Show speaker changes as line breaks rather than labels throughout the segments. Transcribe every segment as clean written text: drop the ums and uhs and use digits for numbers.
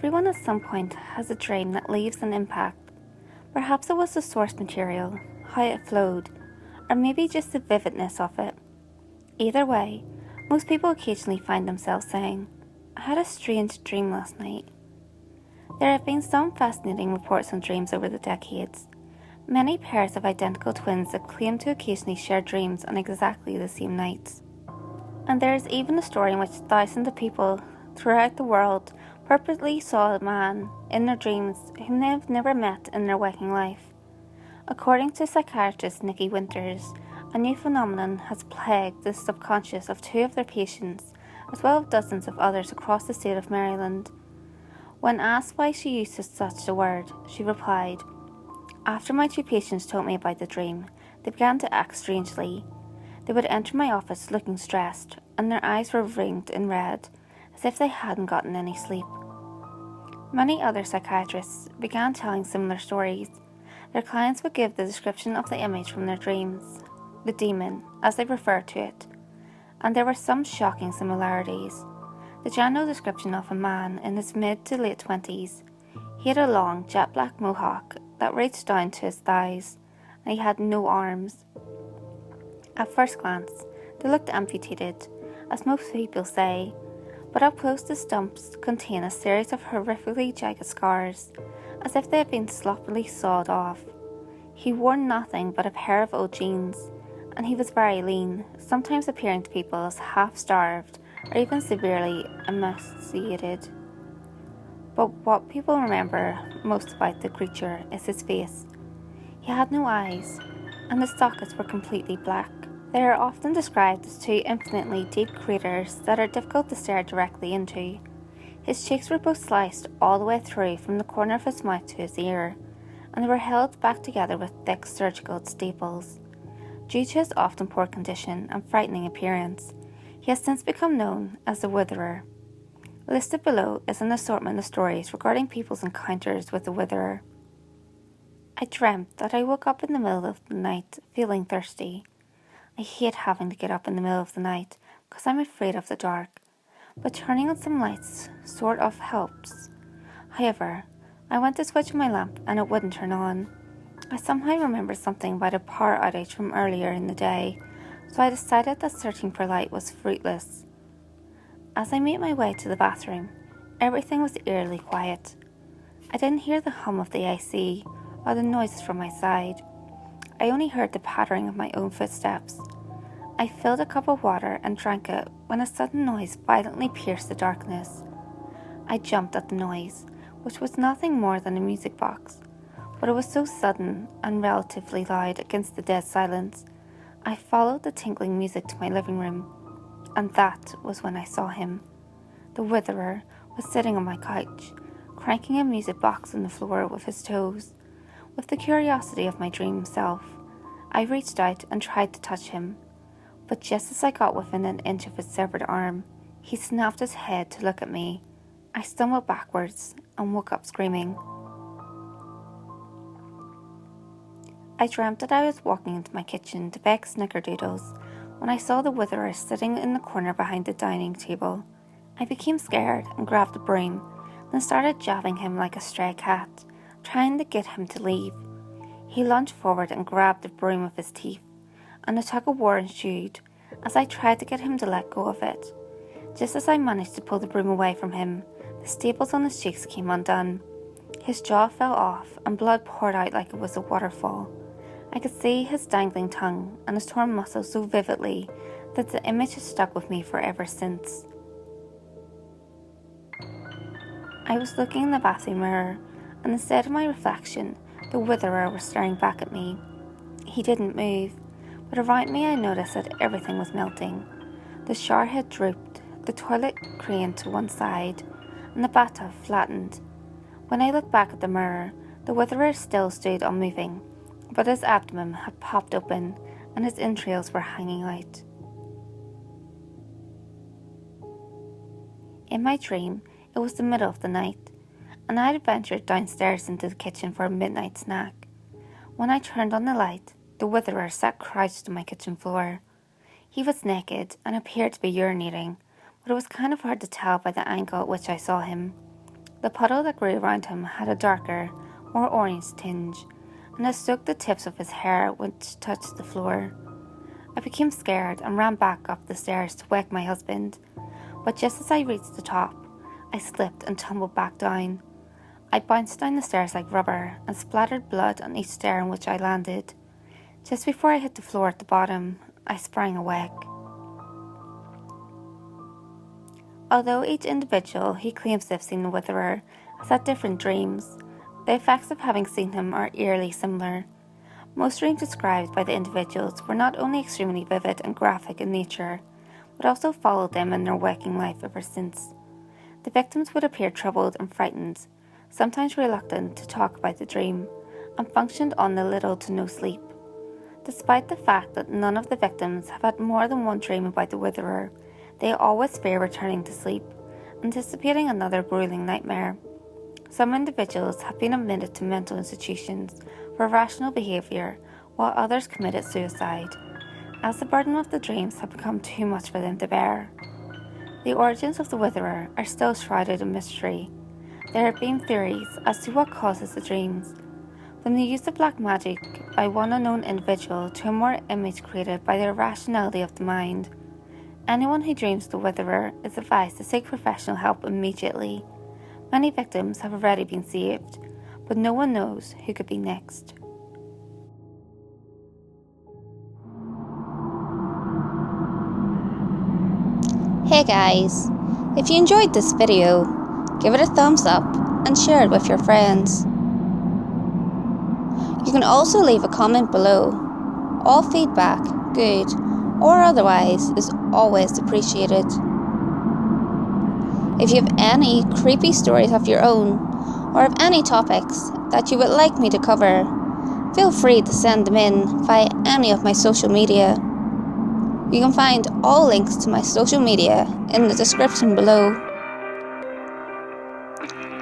Everyone at some point has a dream that leaves an impact. Perhaps it was the source material, how it flowed, or maybe just the vividness of it. Either way, most people occasionally find themselves saying, "I had a strange dream last night." There have been some fascinating reports on dreams over the decades. Many pairs of identical twins that claim to occasionally share dreams on exactly the same nights. And there is even a story in which thousands of people throughout the world purposely saw a man in their dreams whom they have never met in their waking life. According to psychiatrist Nikki Winters, a new phenomenon has plagued the subconscious of 2 of their patients, as well as dozens of others across the state of Maryland. When asked why she uses such a word, she replied, "After my 2 patients told me about the dream, they began to act strangely. They would enter my office looking stressed, and their eyes were ringed in red, as if they hadn't gotten any sleep." Many other psychiatrists began telling similar stories. Their clients would give the description of the image from their dreams, the demon, as they referred to it, and there were some shocking similarities. The general description of a man in his mid to late 20s. He had a long, jet black mohawk that reached down to his thighs, and he had no arms. At first glance, they looked amputated, as most people say, but up close the stumps contain a series of horrifically jagged scars, as if they had been sloppily sawed off. He wore nothing but a pair of old jeans, and he was very lean, sometimes appearing to people as half-starved or even severely emaciated. But what people remember most about the creature is his face. He had no eyes, and his sockets were completely black. They are often described as 2 infinitely deep craters that are difficult to stare directly into. His cheeks were both sliced all the way through from the corner of his mouth to his ear, and they were held back together with thick surgical staples. Due to his often poor condition and frightening appearance, he has since become known as the Witherer. Listed below is an assortment of stories regarding people's encounters with the Witherer. I dreamt that I woke up in the middle of the night feeling thirsty. I hate having to get up in the middle of the night because I'm afraid of the dark, but turning on some lights sort of helps. However, I went to switch on my lamp and it wouldn't turn on. I somehow remembered something about a power outage from earlier in the day, so I decided that searching for light was fruitless. As I made my way to the bathroom, everything was eerily quiet. I didn't hear the hum of the AC or the noises from my side. I only heard the pattering of my own footsteps. I filled a cup of water and drank it when a sudden noise violently pierced the darkness. I jumped at the noise, which was nothing more than a music box, but it was so sudden and relatively loud against the dead silence. I followed the tinkling music to my living room, and that was when I saw him. The Witherer was sitting on my couch, cranking a music box on the floor with his toes. With the curiosity of my dream self, I reached out and tried to touch him, but just as I got within an inch of his severed arm, he snapped his head to look at me. I stumbled backwards and woke up screaming. I dreamt that I was walking into my kitchen to bake snickerdoodles when I saw the Witherer sitting in the corner behind the dining table. I became scared and grabbed a broom, then started jabbing him like a stray cat, trying to get him to leave. He lunged forward and grabbed the broom with his teeth, and a tug-of-war ensued as I tried to get him to let go of it. Just as I managed to pull the broom away from him, the staples on his cheeks came undone. His jaw fell off and blood poured out like it was a waterfall. I could see his dangling tongue and his torn muscles so vividly that the image has stuck with me forever since. I was looking in the bathroom mirror, and instead of my reflection, the Witherer was staring back at me. He didn't move, but around me I noticed that everything was melting. The shower head drooped, the toilet craned to one side, and the bathtub flattened. When I looked back at the mirror, the Witherer still stood unmoving, but his abdomen had popped open and his entrails were hanging out. In my dream, it was the middle of the night, and I had ventured downstairs into the kitchen for a midnight snack. When I turned on the light, the Witherer sat crouched on my kitchen floor. He was naked and appeared to be urinating, but it was kind of hard to tell by the angle at which I saw him. The puddle that grew around him had a darker, more orange tinge, and it soaked the tips of his hair which touched the floor. I became scared and ran back up the stairs to wake my husband, but just as I reached the top, I slipped and tumbled back down. I bounced down the stairs like rubber and splattered blood on each stair in which I landed. Just before I hit the floor at the bottom, I sprang awake. Although each individual who claims they've seen the Witherer has had different dreams, the effects of having seen him are eerily similar. Most dreams described by the individuals were not only extremely vivid and graphic in nature, but also followed them in their waking life ever since. The victims would appear troubled and frightened, sometimes reluctant to talk about the dream, and functioned on the little to no sleep. Despite the fact that none of the victims have had more than one dream about the Witherer, they always fear returning to sleep, anticipating another grueling nightmare. Some individuals have been admitted to mental institutions for irrational behaviour, while others committed suicide, as the burden of the dreams had become too much for them to bear. The origins of the Witherer are still shrouded in mystery. There have been theories as to what causes the dreams, from the use of black magic by one unknown individual to a more image created by the irrationality of the mind. Anyone who dreams the Witherer is advised to seek professional help immediately. Many victims have already been saved, but no one knows who could be next.
Hey guys, if you enjoyed this video, give it a thumbs up and share it with your friends. You can also leave a comment below. All feedback, good or otherwise, is always appreciated. If you have any creepy stories of your own, or have any topics that you would like me to cover, feel free to send them in via any of my social media. You can find all links to my social media in the description below.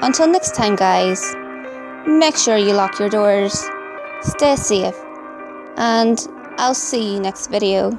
Until next time guys, make sure you lock your doors, stay safe, and I'll see you next video.